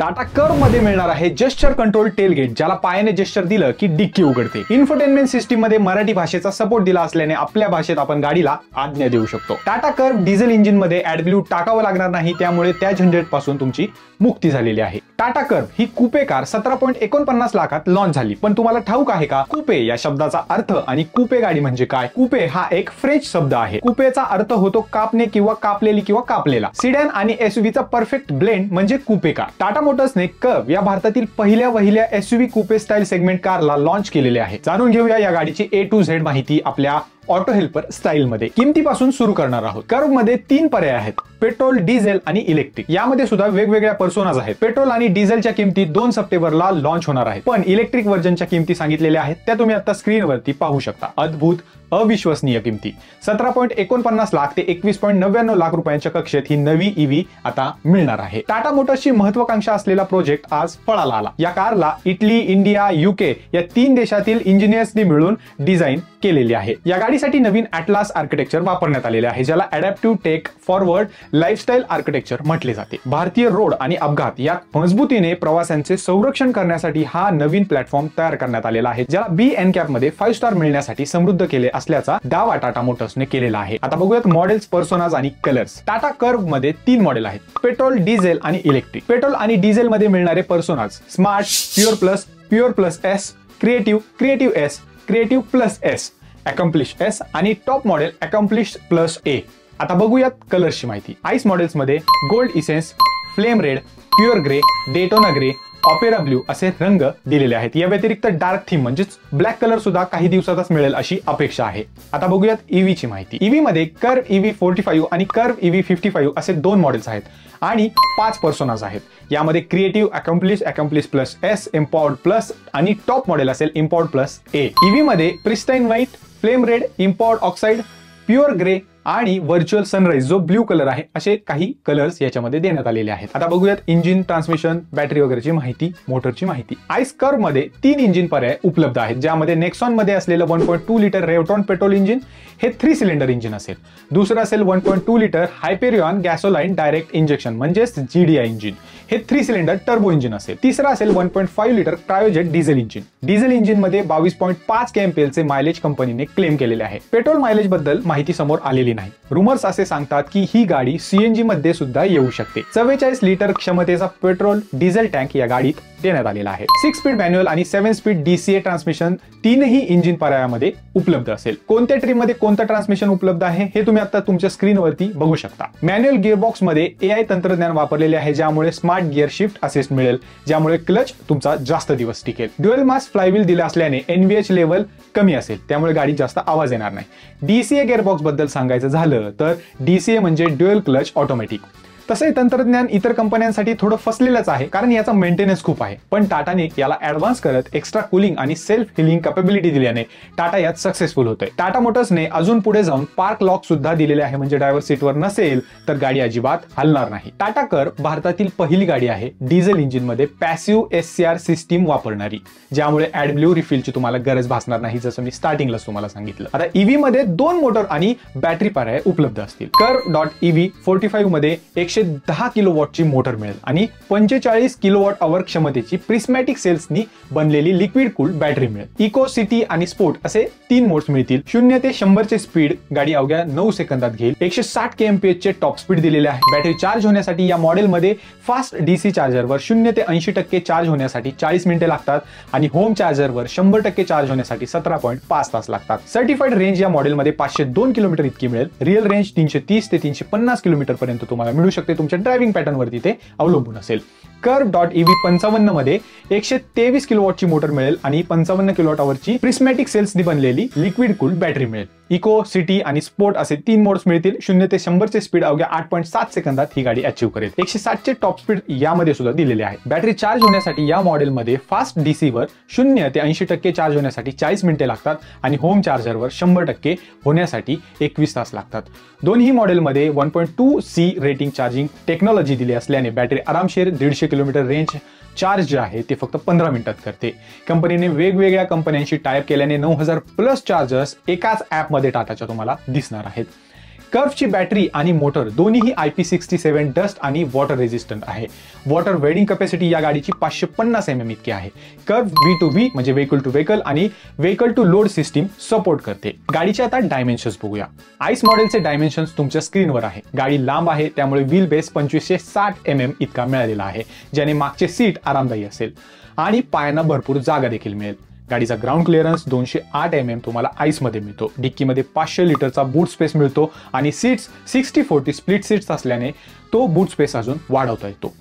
Tata Curvv मध्ये मिळणार आहे जेस्चर कंट्रोल टेलगेट, ज्याला पायाने जेस्चर दिलं की डिक्की उघडते। इन्फोटेनमेंट सिस्टीम मध्ये मराठी भाषेचा सपोर्ट दिला असल्याने आपल्या भाषेत आपण गाडीला आज्ञा देऊ शकतो। टाटा कर्व डिझेल इंजिन मध्ये ॲडब्ल्यू टाकावं लागणार नाही, त्यामुळे त्या झंझट पासून तुमची मुक्ती झालेली आहे। टाटा कर्व ही कुपे कार 17.49 लाखात लॉन्च झाली, पण तुम्हाला ठाऊक आहे का कुपे या शब्दाचा अर्थ आणि कुपे गाडी म्हणजे काय? कुपे हा एक फ्रेंच शब्द आहे। कुपेचा अर्थ होतो कापणे किंवा कापलेली किंवा कापलेला। सिडॅन आणि एसयूव्हीचा परफेक्ट ब्लेंड म्हणजे कुपे कार। टाटा मोटर्सने कर्व या भारतातील पहिल्या वहिल्या एसयूव्ही कुपे स्टाईल सेगमेंट कारला लॉन्च केलेले आहे। जाणून घेऊया या गाडीची A to Z माहिती आपल्या ऑटो हेल्पर स्टाईल मध्ये। किमतीपासून सुरू करणार आहोत। कर्व मध्ये 3 पर्याय आहेत, पेट्रोल, डिझेल आणि इलेक्ट्रिक। यामध्ये सुद्धा वेगवेगळ्या पर्सोनाज आहेत। पेट्रोल आणि डिझेलच्या किमती 2 सप्टेंबरला लॉन्च होणार आहेत, पण इलेक्ट्रिक व्हर्जनच्या किमती सांगितलेल्या आहेत त्या तुम्ही आता स्क्रीनवरती पाहू शकता। अद्भुत अविश्वसनीय किमती 17.49 लाख ते 21.99 लाख रुपयांच्या कक्षेत ही नवी ईव्ही आता मिळणार आहे। टाटा मोटर्सची महत्वाकांक्षा असलेला प्रोजेक्ट आज फळाला आला। या कारला इटली, इंडिया, UK या 3 देशातील इंजिनियर्सनी मिळून डिझाईन केलेली आहे। या गाडीसाठी नवीन ॲटलास आर्किटेक्चर वापरण्यात आलेले आहे, ज्याला adaptive tech forward lifestyle architecture म्हटले जाते। भारतीय रोड आणि अपघात या मजबूतीने प्रवाशांचे संरक्षण करण्यासाठी हा नवीन प्लॅटफॉर्म तयार करण्यात आलेला आहे, ज्याला BNCAP मध्ये 5 स्टार मिळण्यासाठी समृद्ध केले असल्याचा दावा टाटा मोटर्सने केलेला आहे। आता बघूयात मॉडेल्स, पर्सोनाज आणि कलर्स। टाटा कर्व मध्ये 3 मॉडेल आहेत, पेट्रोल, डिझेल आणि इलेक्ट्रिक। पेट्रोल आणि डिझेल मध्ये मिळणारे personage smart, pure plus S, creative, creative S, creative plus S, accomplish S आणि top model accomplish plus A। आता बघूयात कलर्सची माहिती। आईस मॉडेल्स मध्ये gold essence, flame red, pure grey, Daytona grey, opera blue असे रंग दिलेले आहेत। या व्यतिरिक्त डार्क थीम म्हणजेच ब्लॅक कलर सुद्धा काही दिवसातच मिळेल अशी अपेक्षा आहे। आता बघूयात ईव्ही ची माहिती। ईव्ही मध्ये कर्व EV45 आणि कर्व EV55 असे 2 मॉडेल्स आहेत आणि 5 पर्सोनाज आहेत। यामध्ये creative, accomplish plus S, empowered plus आणि टॉप मॉडेल असेल एम्पॉवर्ड प्लस A। ईव्ही मध्ये pristine white, flame red, empowered oxide, pure grey आणि व्हर्च्युअल सनराइज जो ब्ल्यू कलर आहे असे काही कलर्स याच्यामध्ये देण्यात आलेले आहेत। आता बघूयात इंजिन, ट्रान्समिशन, बॅटरी वगैरेची माहिती, मोटरची माहिती। आईस कर्व मध्ये 3 इंजिन पर्याय उपलब्ध आहेत, ज्यामध्ये नेक्सॉन मध्ये असलेलं 1.2 लिटर रेव्हट्रॉन पेट्रोल इंजिन हे 3 सिलेंडर इंजिन असेल। दुसरं असेल 1.2 litre Hyperion gasoline direct injection म्हणजेच GDI इंजिन हे 3 सिलेंडर टर्बो इंजिन असेल। तिसरं असेल 1.5 litre Kryojet diesel engine. Diesel engine मध्ये 22.5 kmpl चे मायलेज कंपनीने क्लेम केलेले आहे। पेट्रोल मायलेज बद्दल माहिती समोर आलेली नाही। रुमर्स असे सांगतात की ही गाडी CNG मध्ये सुद्धा येऊ शकते। 44 लिटर क्षमतेचा पेट्रोल डिझेल टँक या गाडीत देण्यात आलेला आहे। 6 स्पीड मॅन्युअल आणि 7 स्पीड DCA ट्रान्समिशन 3ही इंजिन पर्यायामध्ये उपलब्ध असेल। कोणत्या ट्रिम मध्ये कोणतं ट्रान्समिशन उपलब्ध आहे हे तुम्ही आता तुमच्या स्क्रीनवरती बघू शकता। मॅन्युअल गिअरबॉक्स मध्ये AI तंत्रज्ञान वापरलेले आहे, ज्यामुळे स्मार्ट गिअर शिफ्ट असिस्ट मिळेल, ज्यामुळे क्लच तुमचा जास्त दिवस टिकेल। ड्युअल मास फ्लायव्हील दिला असल्याने NVH लेवल कमी असेल, त्यामुळे गाडी जास्त आवाज येणार नाही। DCA गिअरबॉक्स बद्दल सांगायचं झालं तर DCA म्हणजे ड्युअल क्लच ऑटोमॅटिक। तसे तंत्रज्ञान इतर कंपन्यांसाठी थोडं फसलेलंच आहे, कारण याचा मेंटेनन्स खूप आहे, पण टाटाने याला ऍडव्हान्स करत एक्स्ट्रा कूलिंग आणि सेल्फ हिलिंग कॅपेबिलिटी दिल्याने टाटा यात सक्सेसफुल होतोय। टाटा मोटर्सने अजून पुढे जाऊन पार्क लॉक सुद्धा दिलेले आहे, म्हणजे ड्रायव्हर सीटवर नसेल तर गाडी अजिबात हलणार नाही। टाटा कर्व भारतातील पहिली गाडी आहे डिझेल इंजिन मध्ये पॅसिव्ह SCR सिस्टीम वापरणारी, ज्यामुळे ॲडब्ल्यू रिफिलची तुम्हाला गरज भासणार नाही, जसं मी स्टार्टिंगलाच तुम्हाला सांगितलं। आता ईव्ही मध्ये 2 मोटर आणि बॅटरी पर्याय उपलब्ध असतील। कर्व.EV45 मध्ये 110 किलोवॉटची मोटर मिळेल आणि 45 किलोवॉट अवर क्षमतेची प्रिस्मॅटिक सेल्सनी बनलेली लिक्विड कूल्ड बॅटरी मिळेल। इको, सिटी आणि स्पोर्ट असे 3 मोड्स मिळतील। 0 ते 100 चे स्पीड गाडी अवघ्या 9 सेकंदात घेईल। 160 kmph चे टॉप स्पीड दिलेले आहे। बॅटरी चार्ज होण्यासाठी या मॉडेलमध्ये फास्ट DC चार्जरवर 0 ते 80% चार्ज होण्यासाठी 40 मिनिटे लागतात आणि होम चार्जरवर 100% चार्ज होण्यासाठी 17.5 तास लागतात। सर्टिफाईड रेंज या मॉडेलमध्ये 502 किलोमीटर इतकी मिळेल। रिअल रेंज 330 ते 350 किलोमीटर पर्यंत तुम्हाला मिळू शकते, तुमच्या ड्रायव्हिंग पॅटर्न वरती ते अवलंबून असेल। कर्व.EV55 मध्ये 123 किलोवॉटची मोटर मिळेल आणि 55 किलोवॉट अवरची प्रिस्मॅटिक सेल्सनी बनलेली लिक्विड कूल्ड बॅटरी मिळेल। इको, सिटी आणि स्पोर्ट असे 3 मोड्स मिळतील। 0 ते 100 चे स्पीड अवघ्या 8.7 सेकंदात ही गाडी अचीव्ह करेल। 160 चे टॉप स्पीड यामध्ये सुद्धा दिलेले आहे। बॅटरी चार्ज होण्यासाठी या मॉडेलमध्ये फास्ट DC वर 0 ते 80% चार्ज होण्यासाठी 40 मिनिटे लागतात आणि होम चार्जरवर 100% होण्यासाठी 21 तास लागतात। दोन्ही मॉडेलमध्ये 1.2C रेटिंग चार्जिंग टेक्नॉलॉजी दिली असल्याने बॅटरी आरामशीर 150 किलोमीटर रेंज चार्ज जे आहे ते फक्त 15 मिनिटात करते। कंपनीने वेगवेगळ्या कंपन्यांशी टायअप केल्याने 9000 प्लस चार्जर्स एकाच ॲपमध्ये टाटाच्या तुम्हाला दिसणार आहेत। कर्वची बॅटरी आणि मोटर दोन्हीही IP67 डस्ट आणि वॉटर रेजिस्टंट आहे. वॉटर वेडिंग कॅपॅसिटी या गाडीची 550 mm इतकी आहे. कर्व V2V म्हणजे व्हेकल टू व्हेकल आणि vehicle to load system support करते. गाडीचे आता डायमेन्शन्स बघूया. आईस मॉडेलचे डायमेन्शन्स तुमच्या स्क्रीनवर आहे. गाडी लांब आहे त्यामुळे व्हील बेस 2560 mm इतका मिळालेला आहे, ज्याने मागचे सीट आरामदायी असेल आणि पायांना भरपूर जागा देखील मिळेल. गाडीचा ग्राउंड क्लिअरन्स 208 mm तुम्हाला आईसमध्ये मिळतो. डिक्कीमध्ये 500 लिटरचा बूट स्पेस मिळतो आणि सीट्स 60-40 स्प्लिट सीट्स असल्याने तो बूट स्पेस अजून वाढवता येतो.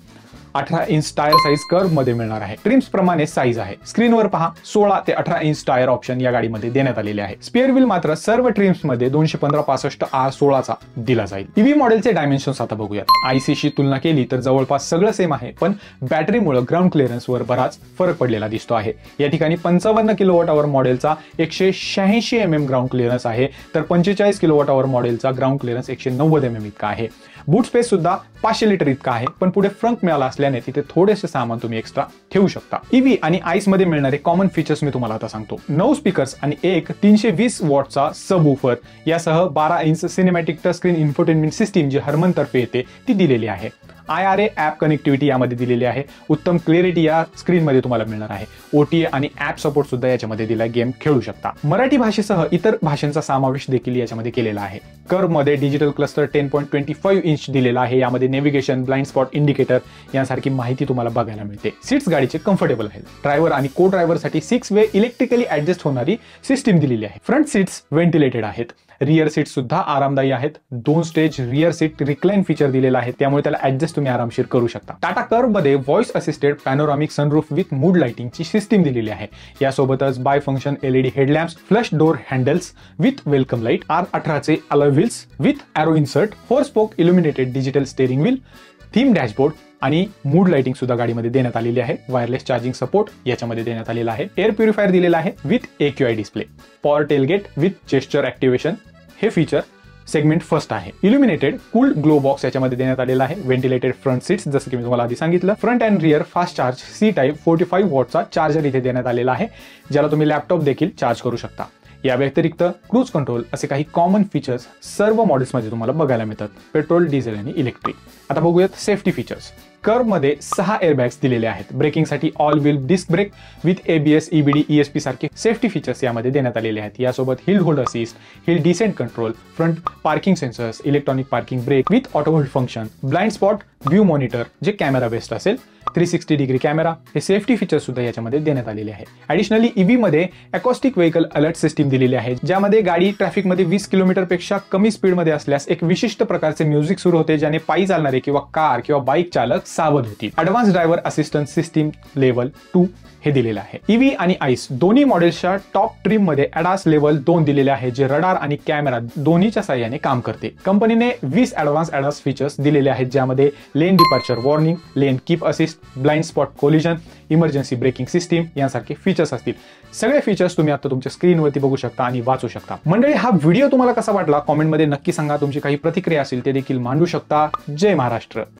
18 इंच टायर साईज कर्व मध्ये मिळणार आहे. ट्रिम्स प्रमाणे साईज आहे. स्क्रीनवर पहा 16 ते 18 इंच टायर ऑप्शन या गाडीमध्ये देण्यात आलेले आहे. स्पेअर व्हील मात्र सर्व ट्रिम्स मध्ये 215/65 R16 चा दिला जाईल. ईव्ही मॉडेलचे डायमेन्शन्स आता बघूयात. आयसीशी तुलना केली तर जवळपास सगळं सेम आहे, पण बॅटरीमुळे ग्राउंड क्लिअरन्सवर बराच फरक पडलेला दिसतो आहे. या ठिकाणी 55 kWh मॉडेलचा 186 mm ग्राउंड क्लिअरन्स आहे, तर 45 kWh मॉडेलचा ग्राउंड क्लिअरन्स 190 mm इतका आहे. बूट स्पेस सुद्धा 500 लिटर इतका आहे, पण पुढे फ्रंट मिळाला असल्याने तिथे थोडेसे सामान तुम्ही एक्स्ट्रा ठेवू शकता. ईव्ही आणि आईस मध्ये मिळणारे कॉमन फीचर्स मी तुम्हाला आता सांगतो. 9 स्पीकर्स आणि एक 320 वॉटचा सबवूफर यासह 12 inch cinematic touch screen infotainment system जी हरमनतर्फे येते ती दिलेली आहे. IRA ॲप कनेक्टिव्हिटी यामध्ये दिलेली आहे. उत्तम क्लिअरिटी या स्क्रीनमध्ये तुम्हाला मिळणार आहे. OTA आणि ॲप सपोर्ट सुद्धा याच्यामध्ये दिला. गेम खेळू शकता. मराठी भाषेसह इतर भाषांचा समावेश देखील याच्यामध्ये केलेला आहे. कर्वमध्ये डिजिटल क्लस्टर 10.25 इंच दिलेला आहे. यामध्ये नेव्हिगेशन, ब्लाइंड स्पॉट इंडिकेटर यांसारखी माहिती तुम्हाला बघायला मिळते. सीट्स गाडीचे कम्फर्टेबल आहेत. ड्रायव्हर आणि को ड्रायव्हरसाठी 6 वे इलेक्ट्रिकली ऍडजस्ट होणारी सिस्टीम दिलेली आहे. फ्रंट सीट्स व्हेंटिलेटेड आहेत. रिअर सीट सुद्धा आरामदायी आहेत. 2 stage rear seat recline feature दिलेला आहे, त्यामुळे त्याला ऍडजस्ट तुम्ही आरामशीर करू शकता. टाटा कर्व मध्ये voice assisted panoramic sunroof with mood लाइटिंगची सिस्टीम दिलेली आहे. यासोबतच bi function LED headlamps, flush door handles with welcome light, R18 चे alloy wheels with aero insert, 4 spoke illuminated digital steering wheel, theme dashboard आणि mood lighting सुद्धा गाडीमध्ये देण्यात आलेली आहे. वायरलेस चार्जिंग सपोर्ट याच्यामध्ये देण्यात आलेला आहे. एअर प्युरिफायर दिलेला आहे with AQI display. Power tailgate with gesture activation हे फीचर सेगमेंट फर्स्ट आहे. इल्युमिनेटेड कूल ग्लो बॉक्स याच्यामध्ये देण्यात आलेला आहे. व्हेंटिलेटेड फ्रंट सीट्स जसं की मी तुम्हाला आधी सांगितलं. Front and rear fast charge C type 45 वॉटचा चार्जर इथे देण्यात आलेला आहे, ज्याला तुम्ही लॅपटॉप देखील चार्ज करू शकता. या व्यतिरिक्त क्रूज कंट्रोल असे काही कॉमन फीचर्स सर्व मॉडेल्समध्ये तुम्हाला बघायला मिळतात. पेट्रोल, डिझेल आणि इलेक्ट्रिक. आता बघूयात सेफ्टी फीचर्स. कर्व मध्ये 6 एअरबॅग्स दिलेले आहेत. ब्रेकिंगसाठी all wheel disc brake with ABS, EBD, ESP सारखे सेफ्टी फीचर्स यामध्ये देण्यात आलेले आहेत. यासोबत hill hold assist, hill descent control, front parking sensors, electronic parking brake with auto hold function, blind spot view monitor जे कॅमेरा बेस्ड असेल, 360 degree camera हे safety features सुद्धा याच्यामध्ये देण्यात आलेले आहे. ॲडिशनली ईव्ही मध्ये अकॉस्टिक व्हेकल अलर्ट सिस्टीम दिलेली आहे, ज्यामध्ये गाडी ट्रॅफिकमध्ये 20 किलोमीटरपेक्षा कमी स्पीडमध्ये असल्यास एक विशिष्ट प्रकारचे म्युझिक सुरू होते, ज्याने पायी चालणारे किंवा कार किंवा बाईक चालक सावध होतील. Advance driver assistance system level 2 हे दिलेलं आहे. ईव्ही आणि आईस दोन्ही मॉडेल्सच्या टॉप ट्रिम मध्ये ADAS लेवल 2 दिलेले आहे, जे रडार आणि कॅमेरा दोन्हीच्या साहाय्याने काम करते. कंपनीने 20 ॲडव्हान्स ADAS फीचर्स दिलेले आहेत, ज्यामध्ये lane departure warning, lane keep assist, blind spot collision, emergency braking system यांसारखे फीचर्स असतील. सगळे फीचर्स तुम्ही आता तुमच्या स्क्रीनवरती बघू शकता आणि वाचू शकता. मंडळी, हा व्हिडिओ तुम्हाला कसा वाटला कॉमेंटमध्ये नक्की सांगा. तुमची काही प्रतिक्रिया असेल ते देखील मांडू शकता. जय महाराष्ट्र.